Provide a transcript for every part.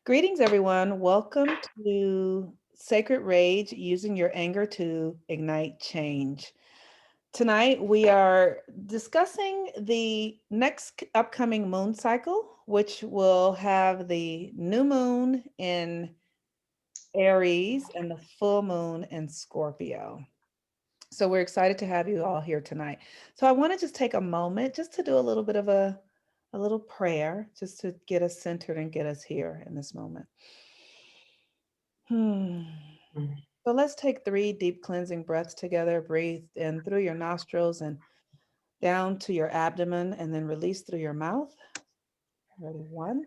Greetings, everyone. Welcome to Sacred Rage, using your anger to ignite change. Tonight, we are discussing the next upcoming moon cycle, which will have the new moon in Aries and the full moon in Scorpio. So we're excited to have you all here tonight. So I want to just take a moment just to do a little bit of a little prayer, just to get us centered and get us here in this moment. Hmm. So let's take 3 deep cleansing breaths together. Breathe in through your nostrils and down to your abdomen, and then release through your mouth. Ready? 1,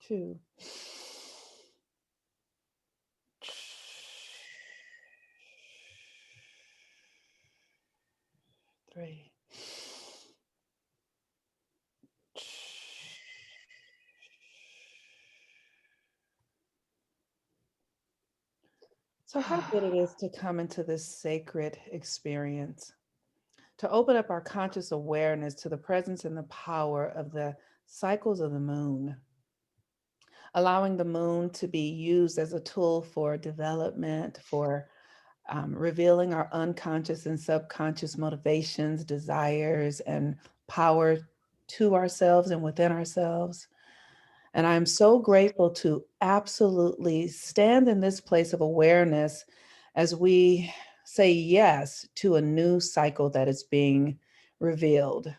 2, 3. So how good it is to come into this sacred experience, to open up our conscious awareness to the presence and the power of the cycles of the moon, allowing the moon to be used as a tool for development, for revealing our unconscious and subconscious motivations, desires, and power to ourselves and within ourselves. And I'm so grateful to absolutely stand in this place of awareness as we say yes to a new cycle that is being revealed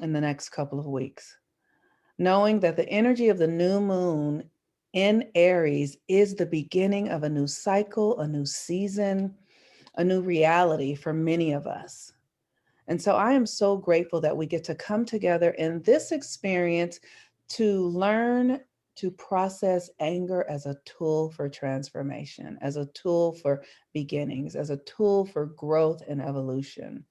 in the next couple of weeks. Knowing that the energy of the new moon in Aries is the beginning of a new cycle, a new season, a new reality for many of us. And so I am so grateful that we get to come together in this experience to learn to process anger as a tool for transformation, as a tool for beginnings, as a tool for growth and evolution.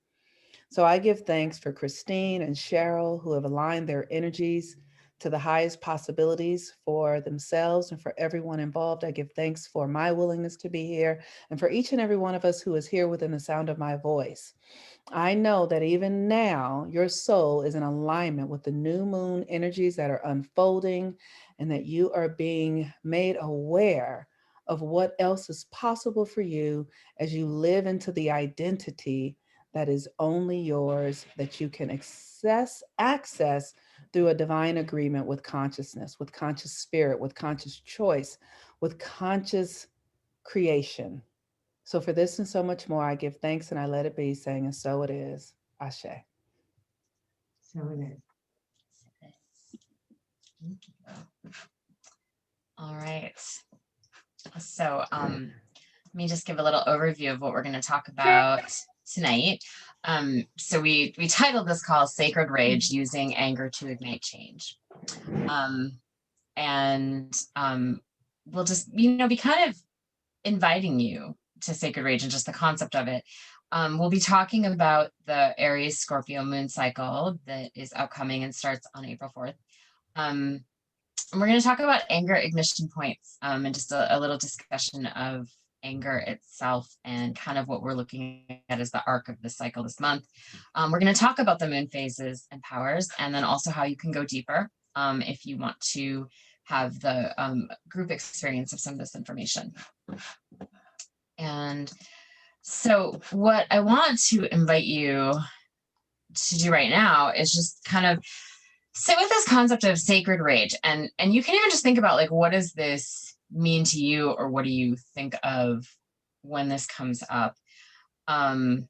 So I give thanks for Christine and Cheryl, who have aligned their energies to the highest possibilities for themselves and for everyone involved. I give thanks for my willingness to be here and for each and every one of us who is here within the sound of my voice. I know that even now, your soul is in alignment with the new moon energies that are unfolding, and that you are being made aware of what else is possible for you as you live into the identity that is only yours, that you can access through a divine agreement with consciousness, with conscious spirit, with conscious choice, with conscious creation. So for this and so much more, I give thanks and I let it be, saying, and so it is. Ashe. So it is. All right. So let me just give a little overview of what we're going to talk about tonight. So we titled this call Sacred Rage, Using Anger to Ignite Change. And we'll just, be kind of inviting you to Sacred Rage and just the concept of it. We'll be talking about the Aries Scorpio moon cycle that is upcoming and starts on April 4th. And we're going to talk about anger ignition points, and just a little discussion of anger itself and kind of what we're looking at as the arc of the cycle this month. We're going to talk about the moon phases and powers, and then also how you can go deeper if you want to have the group experience of some of this information. And so what I want to invite you to do right now is just kind of sit with this concept of sacred rage, and you can even just think about, like, what does this mean to you, or what do you think of when this comes up? And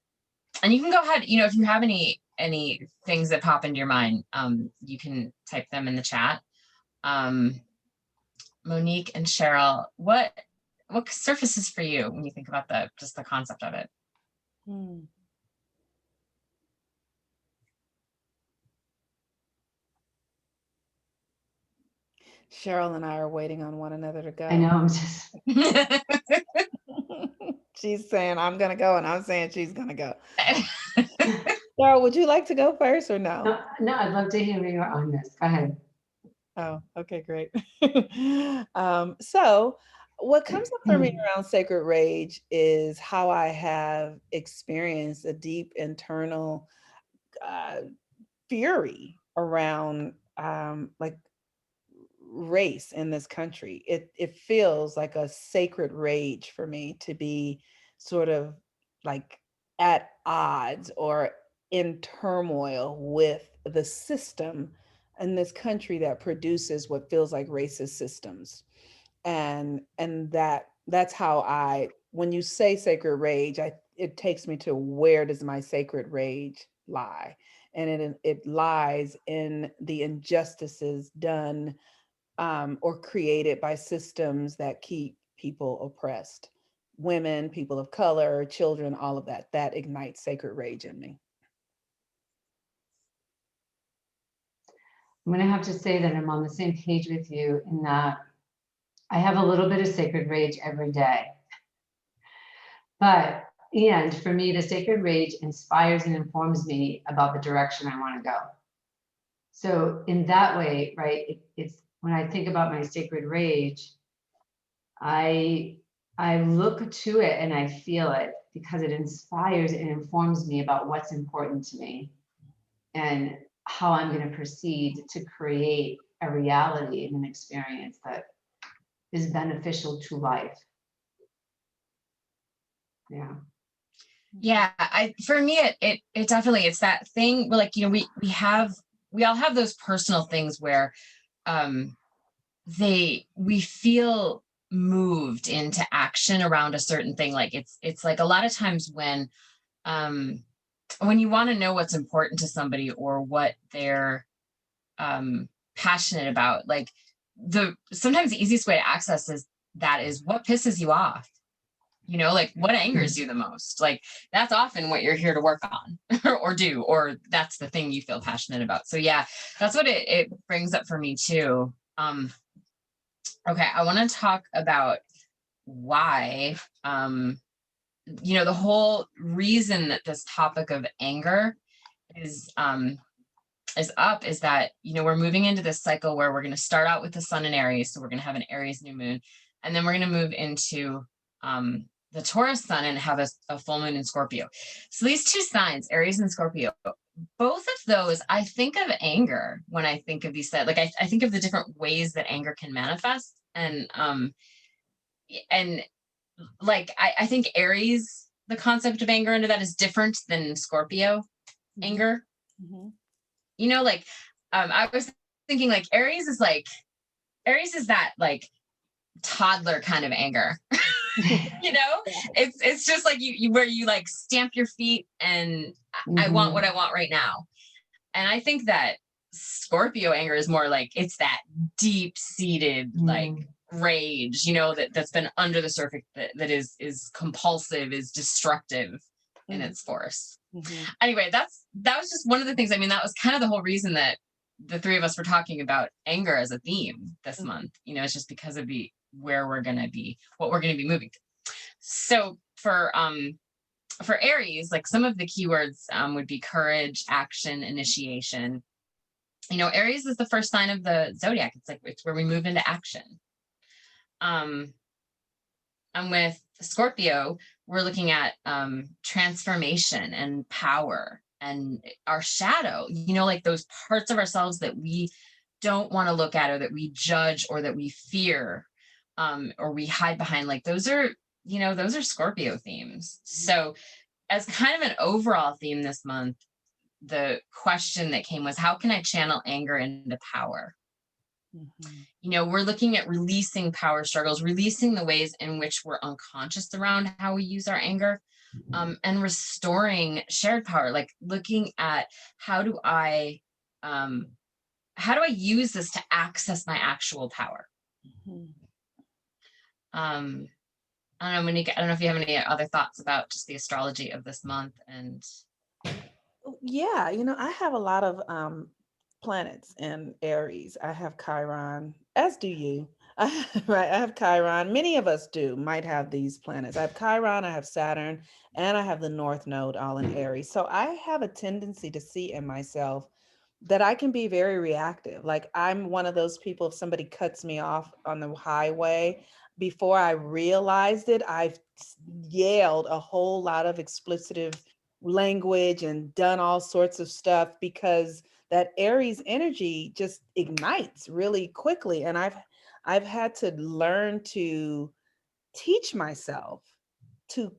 you can go ahead, if you have any things that pop into your mind, you can type them in the chat. Monique and Cheryl, what surfaces for you when you think about just the concept of it? Cheryl and I are waiting on one another to go. I know. I'm just. She's saying I'm gonna go, and I'm saying she's gonna go. Cheryl, would you like to go first or no? No, I'd love to hear you on this. Go ahead. Oh, okay, great. So What comes up for me around sacred rage is how I have experienced a deep internal uh, fury around like race in this country. It feels like a sacred rage for me to be sort of like at odds or in turmoil with the system in this country that produces what feels like racist systems. And that's how I, when you say sacred rage, I it takes me to where does my sacred rage lie? And it lies in the injustices done or created by systems that keep people oppressed, women, people of color, children, all of that. That ignites sacred rage in me. I'm going to have to say that I'm on the same page with you in that I have a little bit of sacred rage every day. And for me, the sacred rage inspires and informs me about the direction I want to go. So in that way, right, it's when I think about my sacred rage, I look to it and I feel it because it inspires and informs me about what's important to me and how I'm going to proceed to create a reality and an experience that is beneficial to life. Yeah. Yeah, for me it definitely, it's that thing where, like, we all have those personal things where um we feel moved into action around a certain thing. Like it's like a lot of times um when you want to know what's important to somebody or what they're passionate about, like the sometimes the easiest way to access is what pisses you off, like what angers you the most. Like that's often what you're here to work on or do, or that's the thing you feel passionate about. So yeah, that's what it brings up for me too. Okay, I want to talk about why the whole reason that this topic of anger is up is that we're moving into this cycle where we're going to start out with the sun in Aries, so we're going to have an Aries new moon, and then we're going to move into the Taurus sun and have a full moon in Scorpio. So these two signs, Aries and Scorpio, both of those, I think of anger when I think of these. Like I think of the different ways that anger can manifest, and like I think Aries, the concept of anger under that is different than Scorpio anger. Mm-hmm. Like I was thinking like Aries is that like toddler kind of anger. It's just like you where you like stamp your feet and I want what I want right now. And I think that Scorpio anger is more like it's that deep seated like rage, that's been under the surface, that is compulsive, is destructive in its force. Anyway, that was just one of the things. I mean, that was kind of the whole reason that the three of us were talking about anger as a theme this month. It's just because of where we're going to be, what we're going to be moving to. So for Aries, like some of the keywords would be courage, action, initiation. Aries is the first sign of the zodiac. It's where we move into action. And with Scorpio, we're looking at transformation and power and our shadow, like those parts of ourselves that we don't want to look at, or that we judge, or that we fear, or we hide behind. Like those are Scorpio themes. So as kind of an overall theme this month, the question that came was, how can I channel anger into power? We're looking at releasing power struggles, releasing the ways in which we're unconscious around how we use our anger, and restoring shared power, like looking at how do I use this to access my actual power? I don't know, Monique, I don't know if you have any other thoughts about just the astrology of this month. And yeah, I have a lot of planets in Aries. I have Chiron, as do you. Right, I have Chiron. Many of us might have these planets. I have Chiron, I have Saturn, and I have the North Node all in Aries. So I have a tendency to see in myself that I can be very reactive. Like I'm one of those people, if somebody cuts me off on the highway, before I realized it, I've yelled a whole lot of explicitive language and done all sorts of stuff because that Aries energy just ignites really quickly. And I've had to learn to teach myself to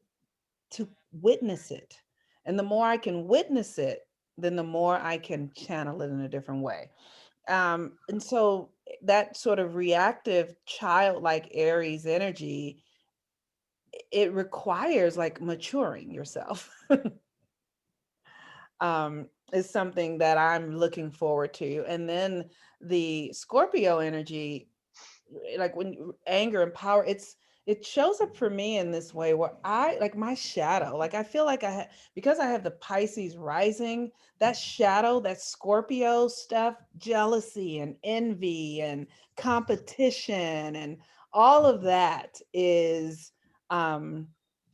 to witness it. And the more I can witness it, then the more I can channel it in a different way. And so that sort of reactive childlike Aries energy, it requires like maturing yourself. Is something that I'm looking forward to. And then the Scorpio energy, like when anger and power, it shows up for me in this way where I like my shadow, like I feel like because I have the Pisces rising, that shadow, that Scorpio stuff, jealousy and envy and competition and all of that is um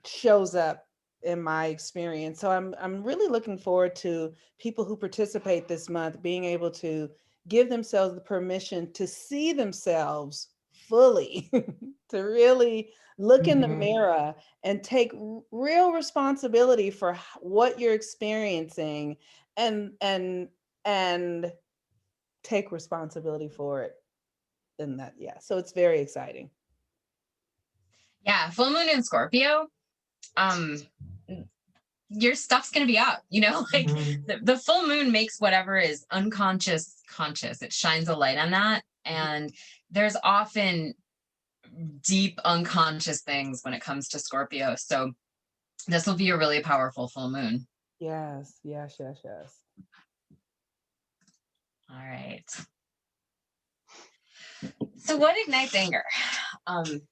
shows up in my experience. So I'm really looking forward to people who participate this month being able to give themselves the permission to see themselves fully, to really look in the Mhm. mirror and take real responsibility for what you're experiencing, and take responsibility for it. And that, yeah, so it's very exciting. Yeah, full moon in Scorpio. Um, your stuff's gonna be up, like Mhm. the full moon makes whatever is unconscious conscious. It shines a light on that. And there's often deep unconscious things when it comes to Scorpio. So this will be a really powerful full moon. Yes, yes, yes, yes. All right. So what ignites anger? And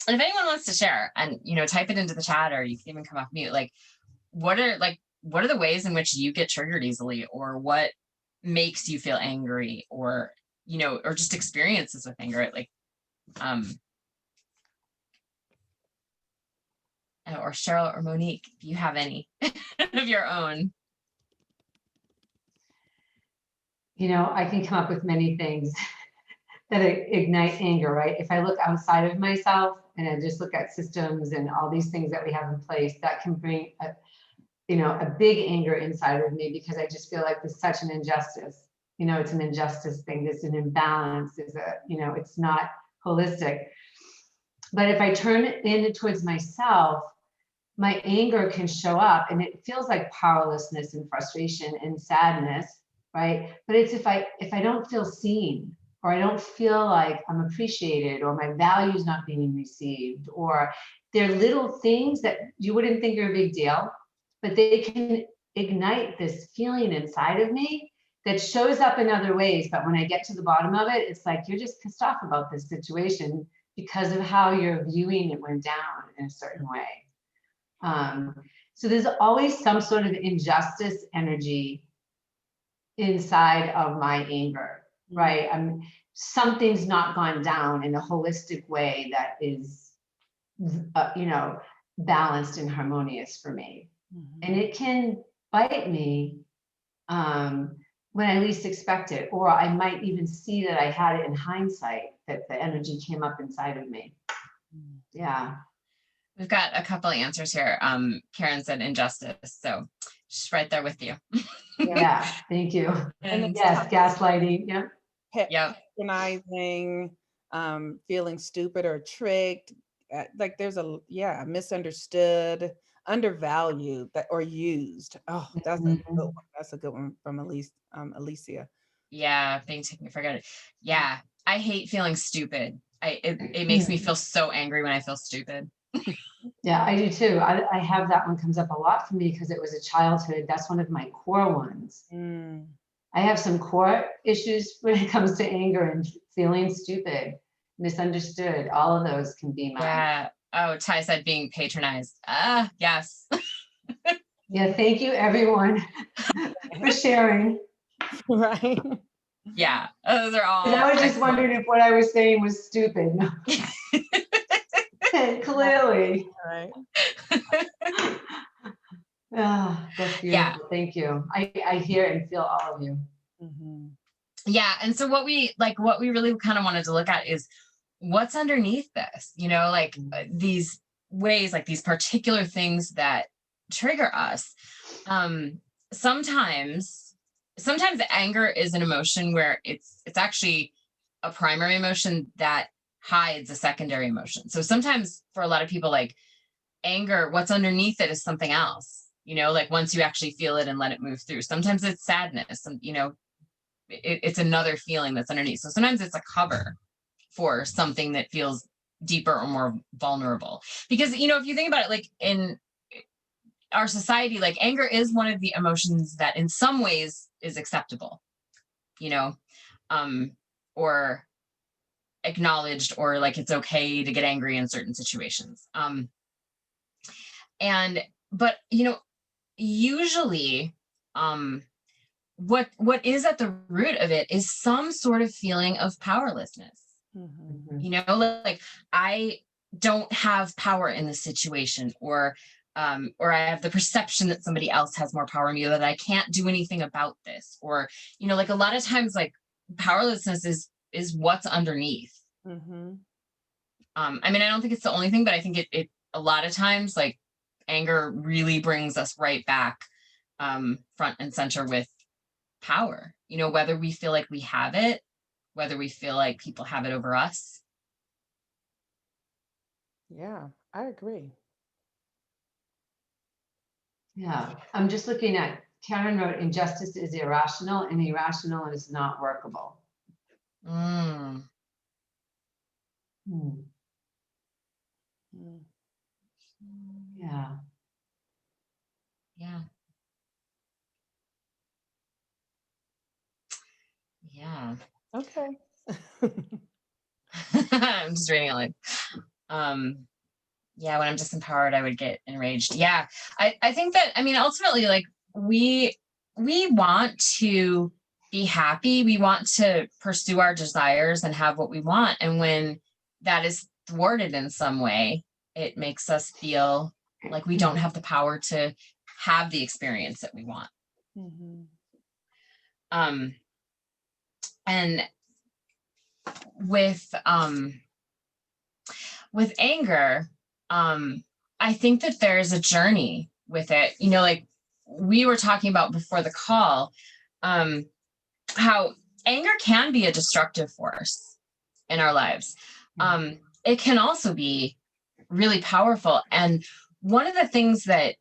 if anyone wants to share and type it into the chat, or you can even come off mute, like what are the ways in which you get triggered easily, or what makes you feel angry, or or just experiences with anger, like or Cheryl or Monique, if you have any of your own. I can come up with many things that ignite anger, right? If I look outside of myself and I just look at systems and all these things that we have in place, that can bring a big anger inside of me, because I just feel like there's such an injustice. It's an injustice thing. There's an imbalance. It's not holistic. But if I turn it in towards myself, my anger can show up, and it feels like powerlessness and frustration and sadness, right? But it's if I don't feel seen, or I don't feel like I'm appreciated, or my value's not being received, or they're little things that you wouldn't think are a big deal, but they can ignite this feeling inside of me that shows up in other ways. But when I get to the bottom of it, it's like you're just pissed off about this situation because of how you're viewing it went down in a certain way. So there's always some sort of injustice energy inside of my anger, right? Something's not gone down in a holistic way that is, balanced and harmonious for me. And it can bite me when I least expect it, or I might even see that I had it in hindsight, that the energy came up inside of me. Yeah. We've got a couple of answers here. Karen said injustice, so just right there with you. Yeah, thank you. And yes, gaslighting. Yeah. Patronizing, feeling stupid or tricked, like there's misunderstood, undervalued, or used. Oh, that's a good one. That's a good one from Alicia. Yeah, being taken for granted. Yeah, I hate feeling stupid. It makes me feel so angry when I feel stupid. Yeah, I do too. I have that one comes up a lot for me because it was a childhood. That's one of my core ones. I have some core issues when it comes to anger and feeling stupid, misunderstood. All of those can be mine. Yeah. Oh, Ty said being patronized. Yes. Yeah, thank you everyone for sharing. Right. Yeah, those are all. I was just wondering if what I was saying was stupid. Clearly. Right. Oh, that's beautiful. Yeah. Thank you. I hear and feel all of you. Yeah. And so what we really kind of wanted to look at is what's underneath this, like these ways, like these particular things that trigger us. Sometimes anger is an emotion where it's actually a primary emotion that hides a secondary emotion. So sometimes for a lot of people, like anger, what's underneath it is something else, like once you actually feel it and let it move through. Sometimes it's sadness, and it's another feeling that's underneath. So sometimes it's a cover for something that feels deeper or more vulnerable. Because, if you think about it, like in our society, like anger is one of the emotions that in some ways is acceptable, you know, or acknowledged, or like it's okay to get angry in certain situations. And but usually, what is at the root of it is some sort of feeling of powerlessness. Like I don't have power in this situation, or I have the perception that somebody else has more power in me, that I can't do anything about this, or like a lot of times, like powerlessness is what's underneath. I mean, I don't think it's the only thing, but I think it a lot of times, like anger really brings us right back front and center with power, whether we feel like we have it, whether we feel like people have it over us. Yeah, I agree. Yeah, I'm just looking at, Karen wrote, injustice is irrational and irrational is not workable. Mm. Hmm. Yeah. Yeah. Yeah. Okay. I'm just reading it like, yeah, when I'm disempowered, I would get enraged. Yeah. I think that, I mean, ultimately, like we want to be happy. We want to pursue our desires and have what we want. And when that is thwarted in some way, it makes us feel like we don't have the power to have the experience that we want. And with anger, I think that there's a journey with it. Like we were talking about before the call, how anger can be a destructive force in our lives. It can also be really powerful. And one of the things that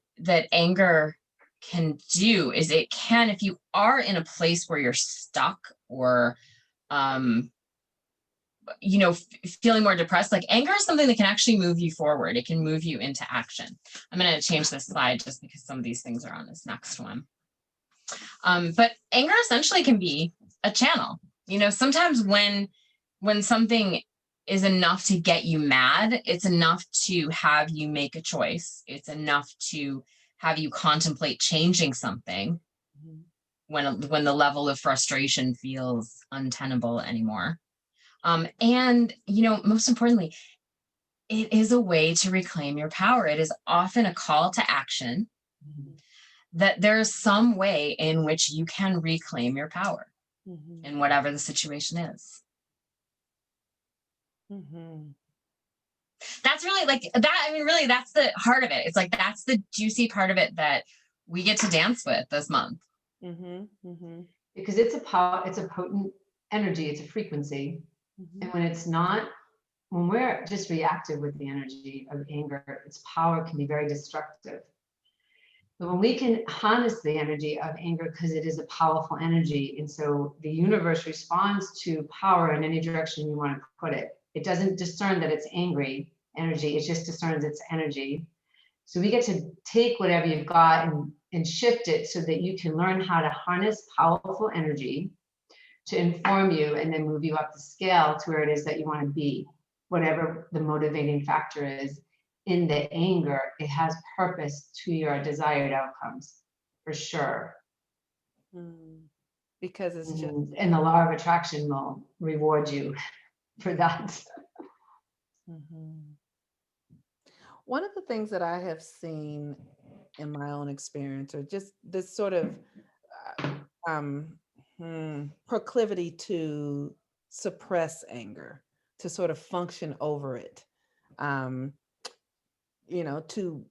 anger can do is it can, if you are in a place where you're stuck, or feeling more depressed, like anger is something that can actually move you forward. It can move you into action. I'm going to change this slide just because some of these things are on this next one. But anger essentially can be a channel. Sometimes when something is enough to get you mad, it's enough to have you make a choice. It's enough to have you contemplate changing something when the level of frustration feels untenable anymore. And, most importantly, it is a way to reclaim your power. It is often a call to action, that there is some way in which you can reclaim your power in whatever the situation is. That's really like that. I mean, really, that's the heart of it. It's like, that's the juicy part of it that we get to dance with this month. Because it's a potent energy, it's a frequency. And when it's not, when we're just reactive with the energy of anger, its power can be very destructive. But when we can harness the energy of anger, because it is a powerful energy, and so the universe responds to power in any direction you want to put it. It doesn't discern that it's angry energy, it just discerns its energy. So we get to take whatever you've got and shift it so that you can learn how to harness powerful energy to inform you and then move you up the scale to where it is that you want to be. Whatever the motivating factor is in the anger, it has purpose to your desired outcomes, for sure. Because it's just, and the law of attraction will reward you for that. One of the things that I have seen in my own experience, or just this sort of proclivity to suppress anger, to sort of function over it, um, you know, to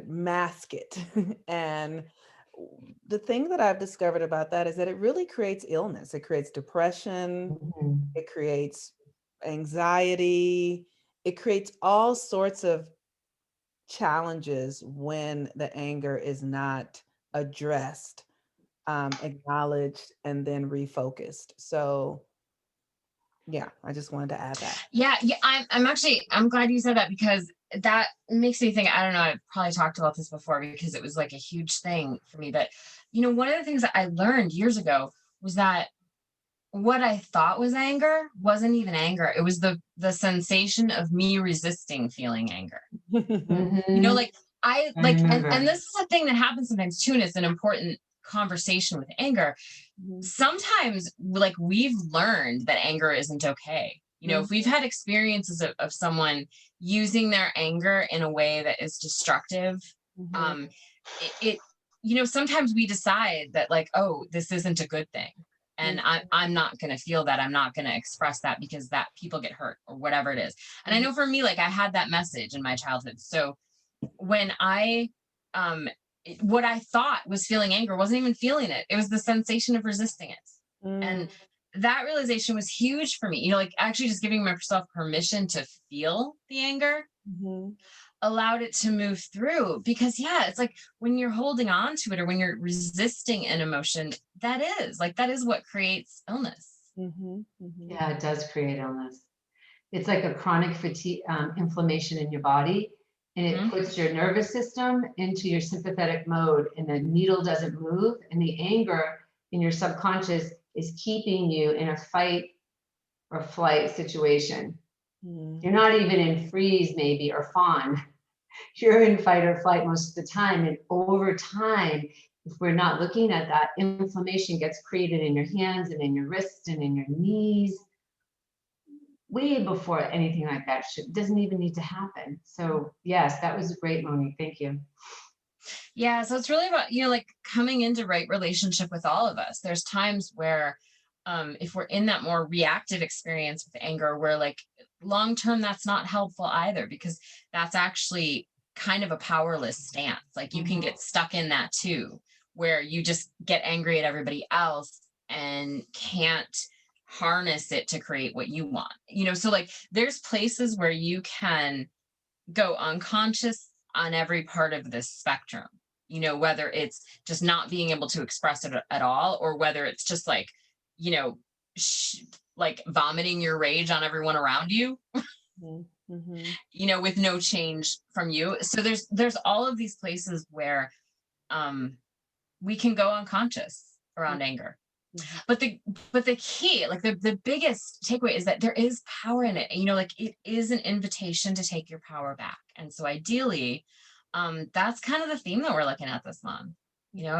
mask it. And the thing that I've discovered about that is that it really creates illness. It creates depression, Mhm. it creates anxiety, it creates all sorts of challenges when the anger is not addressed, acknowledged, and then refocused. So, yeah, I just wanted to add that. Yeah, yeah, I'm actually, I'm glad you said that, because that makes me think, I don't know, I've probably talked about this before because it was like a huge thing for me. But, one of the things that I learned years ago was that what I thought was anger wasn't even anger. It was the sensation of me resisting feeling anger. Mhm. Like I I like, and remember. this is a thing that happens sometimes too, and it's an important conversation with anger. Mhm, Sometimes, like, we've learned that anger isn't okay. mhm, If we've had experiences of someone using their anger in a way that is destructive, mhm, um it sometimes we decide that, like, oh, this isn't a good thing, and mhm, I'm not going to feel that, I'm not going to express that, because that people get hurt or whatever it is. And I mhm, know for me, like, I had that message in my childhood. So when I um what I thought was feeling anger wasn't even feeling it. It was the sensation of resisting it. mm, And that realization was huge for me. Like, actually just giving myself permission to feel the anger mhm, allowed it to move through. Because, yeah, it's like when you're holding on to it, or when you're resisting an emotion, that is what creates illness. mhm, mhm, Yeah, it does create illness. It's like a chronic fatigue, inflammation in your body, and it Hmm. puts your nervous system into your sympathetic mode, and the needle doesn't move, and the anger in your subconscious is keeping you in a fight or flight situation. mm, You're not even in freeze, maybe, or fawn. You're in fight or flight most of the time. And over time, if we're not looking at that, inflammation gets created in your hands and in your wrists and in your knees way before anything like that doesn't even need to happen. So yes, that was great, Monique. Thank you. Yeah, so it's really about, like, coming into right relationship with all of us. There's times where, if we're in that more reactive experience with anger, where, like, long term, that's not helpful either, because that's actually kind of a powerless stance. Like, you can Mhm. get stuck in that too, where you just get angry at everybody else and can't harness it to create what you want. So, like, there's places where you can go unconscious on every part of this spectrum, whether it's just not being able to express it at all, or whether it's just like, you know sh- like vomiting your rage on everyone around you, mhm, mhm, with no change from you. So there's all of these places where um we can go unconscious around anger. mhm, But the key, like, the biggest takeaway, is that there is power in it. Like, it is an invitation to take your power back. And so ideally, that's kind of the theme that we're looking at this month.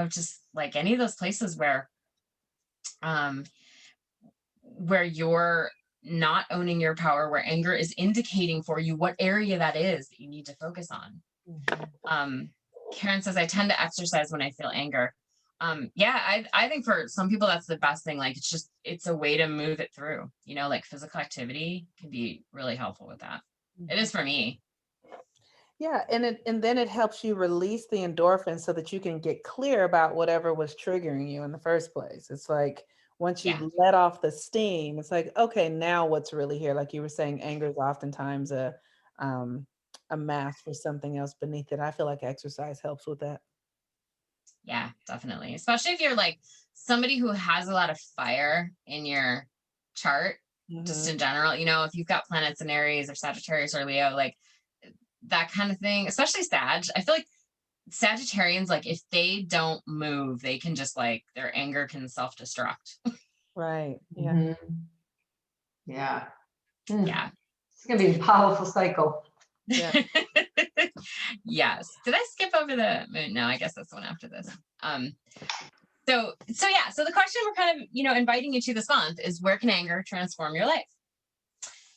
Just like any of those places um where you're not owning your power, where anger is indicating for you what area that is that you need to focus on. mhm. um Karen says, I tend to exercise when I feel anger. Yeah, I think for some people that's the best thing. Like, it's a way to move it through. Like, physical activity can be really helpful with that. It Mhm. is for me. Yeah, and then it helps you release the endorphins so that you can get clear about whatever was triggering you in the first place. It's like once Yeah. you've let off the steam, it's like, okay, now what's really here? Like you were saying, anger is oftentimes um a mask for something else beneath it. I feel like exercise helps with that. Yeah, definitely. Especially if you're like somebody who has a lot of fire in your chart, just Hmm. in general, if you've got planets in Aries or Sagittarius or Leo, like that kind of thing, especially Sag. I feel like Sagittarians, like, if they don't move, they can just, like, their anger can self-destruct. Right. Yeah. Mhm. Yeah. Mm. Yeah. It's going to be a powerful cycle. Yeah. Yes. Did I skip over the moon? No, I guess that's the one after this. Um, so yeah, so the question we're kind of, inviting you to this month is, where can anger transform your life?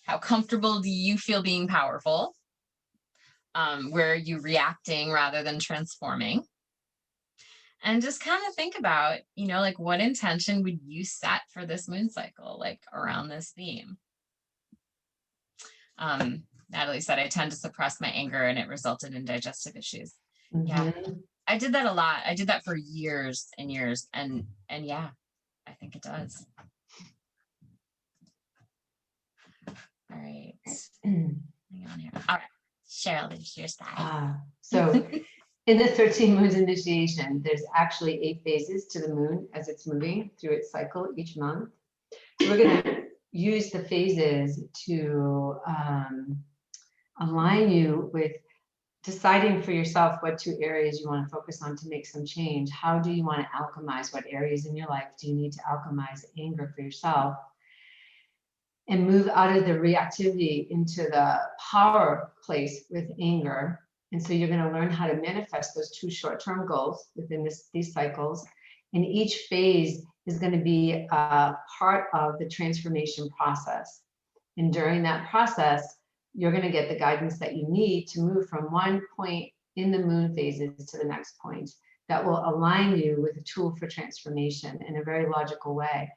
How comfortable do you feel being powerful? Where are you reacting rather than transforming? And just kind of think about, like, what intention would you set for this moon cycle, like, around this theme? Natalie said, I tend to suppress my anger and it resulted in digestive issues. Yeah, Mhm. I did that a lot. I did that for years and years. And yeah, I think it does. All right. Hang on here. All right. Cheryl, this is your side. So in the 13 moons initiation, there's actually 8 phases to the moon as it's moving through its cycle each month. So we're going to use the phases to align you with deciding for yourself what 2 areas you want to focus on to make some change. How do you want to alchemize? What areas in your life do you need to alchemize anger for yourself? And move out of the reactivity into the power place with anger. And so you're going to learn how to manifest those 2 short-term goals within these cycles. And each phase is going to be a part of the transformation process. And during that process, you're going to get the guidance that you need to move from one point in the moon phases to the next point that will align you with a tool for transformation in a very logical way.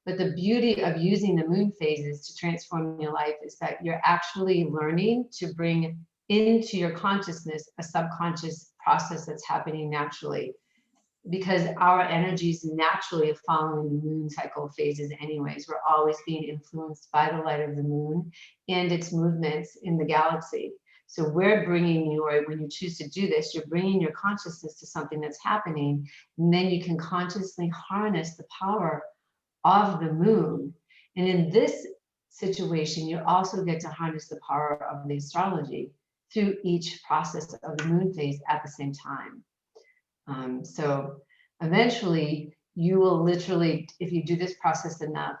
But the beauty of using the moon phases to transform your life is that you're actually learning to bring into your consciousness a subconscious process that's happening naturally, because our energies naturally are following the moon cycle phases anyways. We're always being influenced by the light of the moon and its movements in the galaxy. So we're bringing you, or when you choose to do this, you're bringing your consciousness to something that's happening, and then you can consciously harness the power of the moon. And in this situation, you also get to harness the power of the astrology through each process of the moon phase at the same time. So eventually you will literally, if you do this process enough,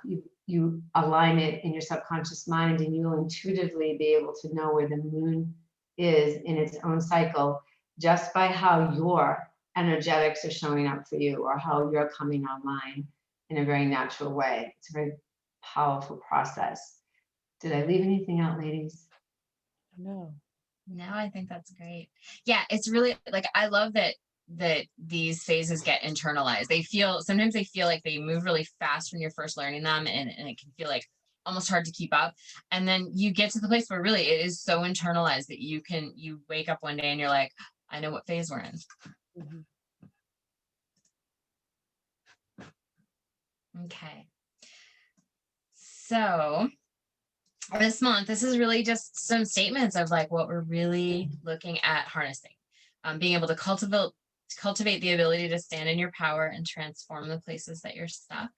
you align it in your subconscious mind, and you will intuitively be able to know where the moon is in its own cycle, just by how your energetics are showing up for you, or how you're coming online in a very natural way. It's a very powerful process. Did I leave anything out, ladies? No. No, I think that's great. Yeah, it's really like, I love that these phases get internalized. Sometimes they feel like they move really fast when you're first learning them, and it can feel like almost hard to keep up. And then you get to the place where really it is so internalized that you wake up one day and you're like, I know what phase we're in. Mhm. Okay. So this month, this is really just some statements of like what we're really looking at harnessing. Being able to cultivate the ability to stand in your power and transform the places that you're stuck.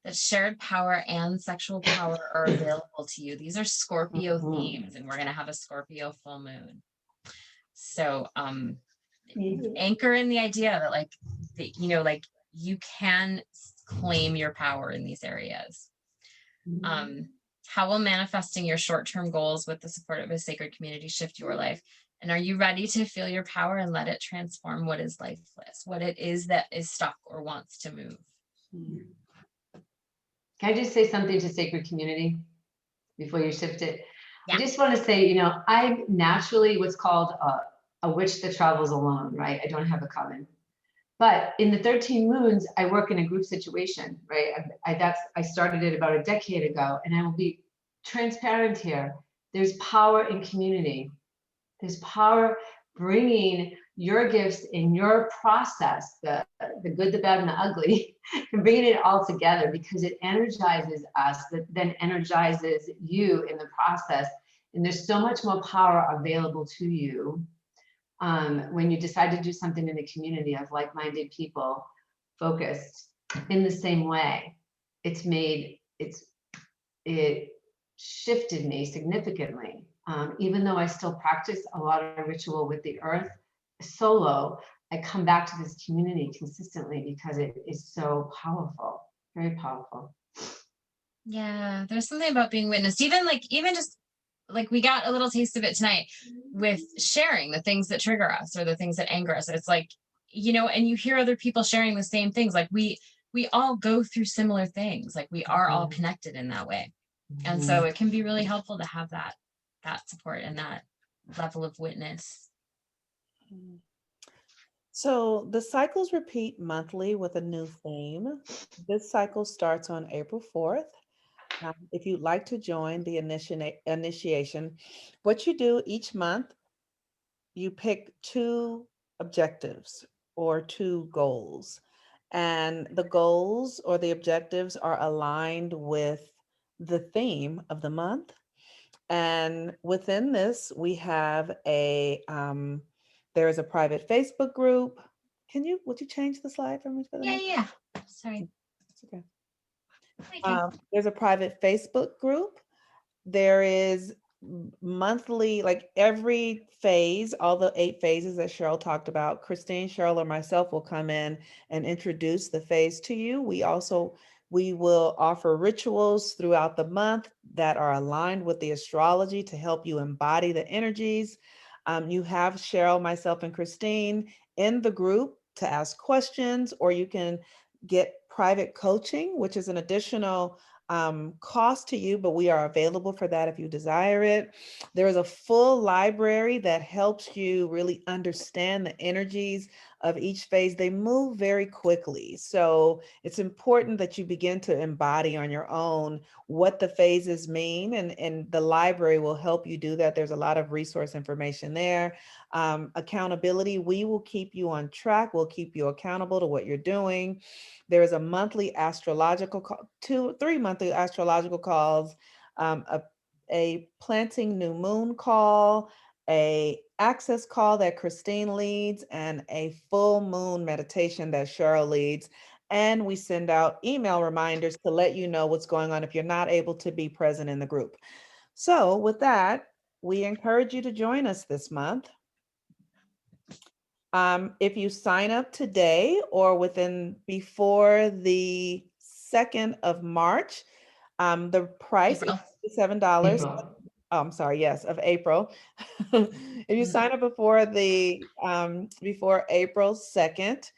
That shared power and sexual power are available to you. These are Scorpio themes, and we're going to have a Scorpio full moon. So anchor in the idea that like you can claim your power in these areas. How will manifesting your short-term goals with the support of a sacred community shift your life? And are you ready to feel your power and let it transform what is lifeless, what it is that is stuck or wants to move? Can I just say something to sacred community before you shift it? Yeah. I just want to say, I'm naturally what's called a witch that travels alone, right? I don't have a coven. But in the 13 moons, I work in a group situation, right? I started it about a decade ago, and I will be transparent here. There's power in community. There's power bringing your gifts in your process, the good, the bad, and the ugly, and bringing it all together, because it energizes us, that then energizes you in the process. And there's so much more power available to you when you decide to do something in a community of like-minded people focused in the same way. It shifted me significantly. Even though I still practice a lot of ritual with the earth solo, I come back to this community consistently because it is so powerful, very powerful. Yeah, there's something about being witnessed, even just like we got a little taste of it tonight with sharing the things that trigger us or the things that anger us. It's like, and you hear other people sharing the same things. Like we all go through similar things. Like we are all connected in that way. And so it can be really helpful to have that support and that level of witness. So the cycles repeat monthly with a new theme. This cycle starts on April 4th. If you'd like to join the initiation, what you do each month, you pick two objectives or two goals. And the goals or the objectives are aligned with the theme of the month. And within this, we have there is a private Facebook group. Would you change the slide for me for the Yeah, next? yeah. Sorry. It's okay. Okay. There's a private Facebook group. There is monthly, like every phase, all the 8 phases that Cheryl talked about, Christine, Cheryl, or myself will come in and introduce the phase to you. We will offer rituals throughout the month that are aligned with the astrology to help you embody the energies. You have Cheryl, myself, and Christine in the group to ask questions, or you can get private coaching, which is an additional cost to you, but we are available for that if you desire it. There is a full library that helps you really understand the energies of each phase. They move very quickly. So it's important that you begin to embody on your own what the phases mean, and the library will help you do that. There's a lot of resource information there. Accountability, we will keep you on track. We'll keep you accountable to what you're doing. There is a monthly astrological call, 3 monthly astrological calls, um, a, a planting new moon call, a access call that Christine leads, and a full moon meditation that Cheryl leads. And we send out email reminders to let you know what's going on if you're not able to be present in the group. So with that, we encourage you to join us this month. If you sign up today or before the 2nd of March, the price April. is $7. April. Oh, I'm sorry, yes, of April. If you sign up before April 2nd,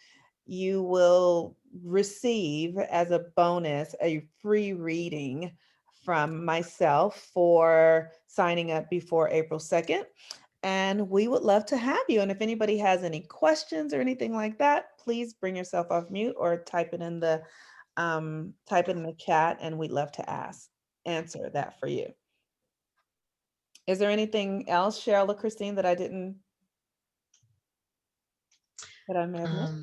you will receive as a bonus a free reading from myself for signing up before April 2nd. And we would love to have you. And if anybody has any questions or anything like that, please bring yourself off mute or type it in the chat, and we'd love to answer that for you. Is there anything else, Cheryl or Christine, that I may have missed?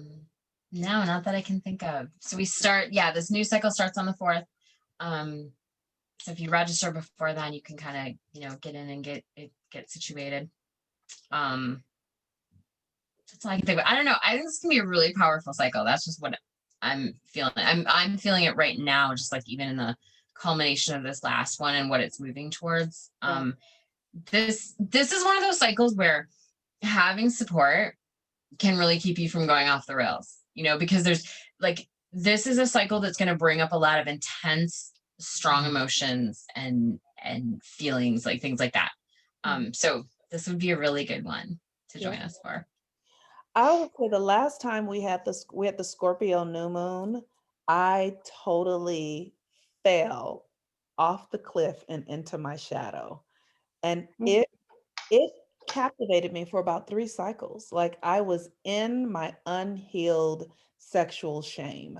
No, not that I can think of. So this new cycle starts on the 4th. So if you register before then, you can kind of, get in and get situated. That's all I can think of. I don't know. I think this can be a really powerful cycle. That's just what I'm feeling. I'm feeling it right now, just like even in the culmination of this last one and what it's moving towards. This is one of those cycles where having support can really keep you from going off the rails, because this is a cycle that's going to bring up a lot of intense, strong emotions and feelings, like things like that. So this would be a really good one to join us for. I would say the last time we had the Scorpio new moon, I totally fell off the cliff and into my shadow. And it captivated me for about 3 cycles. Like I was in my unhealed sexual shame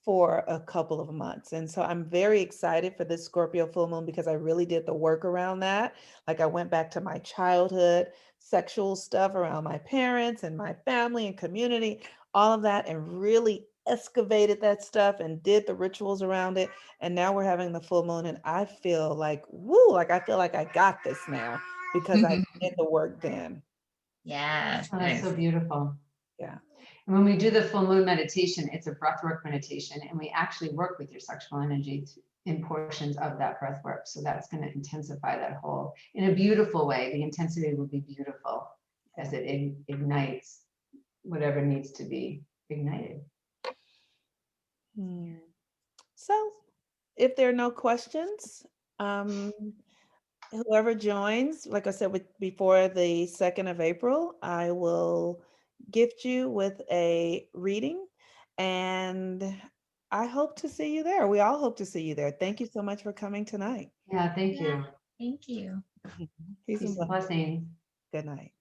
for a couple of months. And so I'm very excited for this Scorpio full moon because I really did the work around that. Like I went back to my childhood sexual stuff around my parents and my family and community, all of that, and really excavated that stuff and did the rituals around it. And now we're having the full moon and I feel like, woo, like I feel like I got this now because I did the work then. Yeah. Oh, that's so beautiful. Yeah. And when we do the full moon meditation, it's a breathwork meditation, and we actually work with your sexual energy in portions of that breathwork. So that's going to intensify that whole in a beautiful way. The intensity will be beautiful as it ignites whatever needs to be ignited. So if there are no questions, whoever joins, like I said, before the 2nd of April, I will gift you with a reading, and I hope to see you there. We all hope to see you there. Thank you so much for coming tonight. Yeah, thank you. Thank you. Peace and Peace and blessings. blessings. Good night.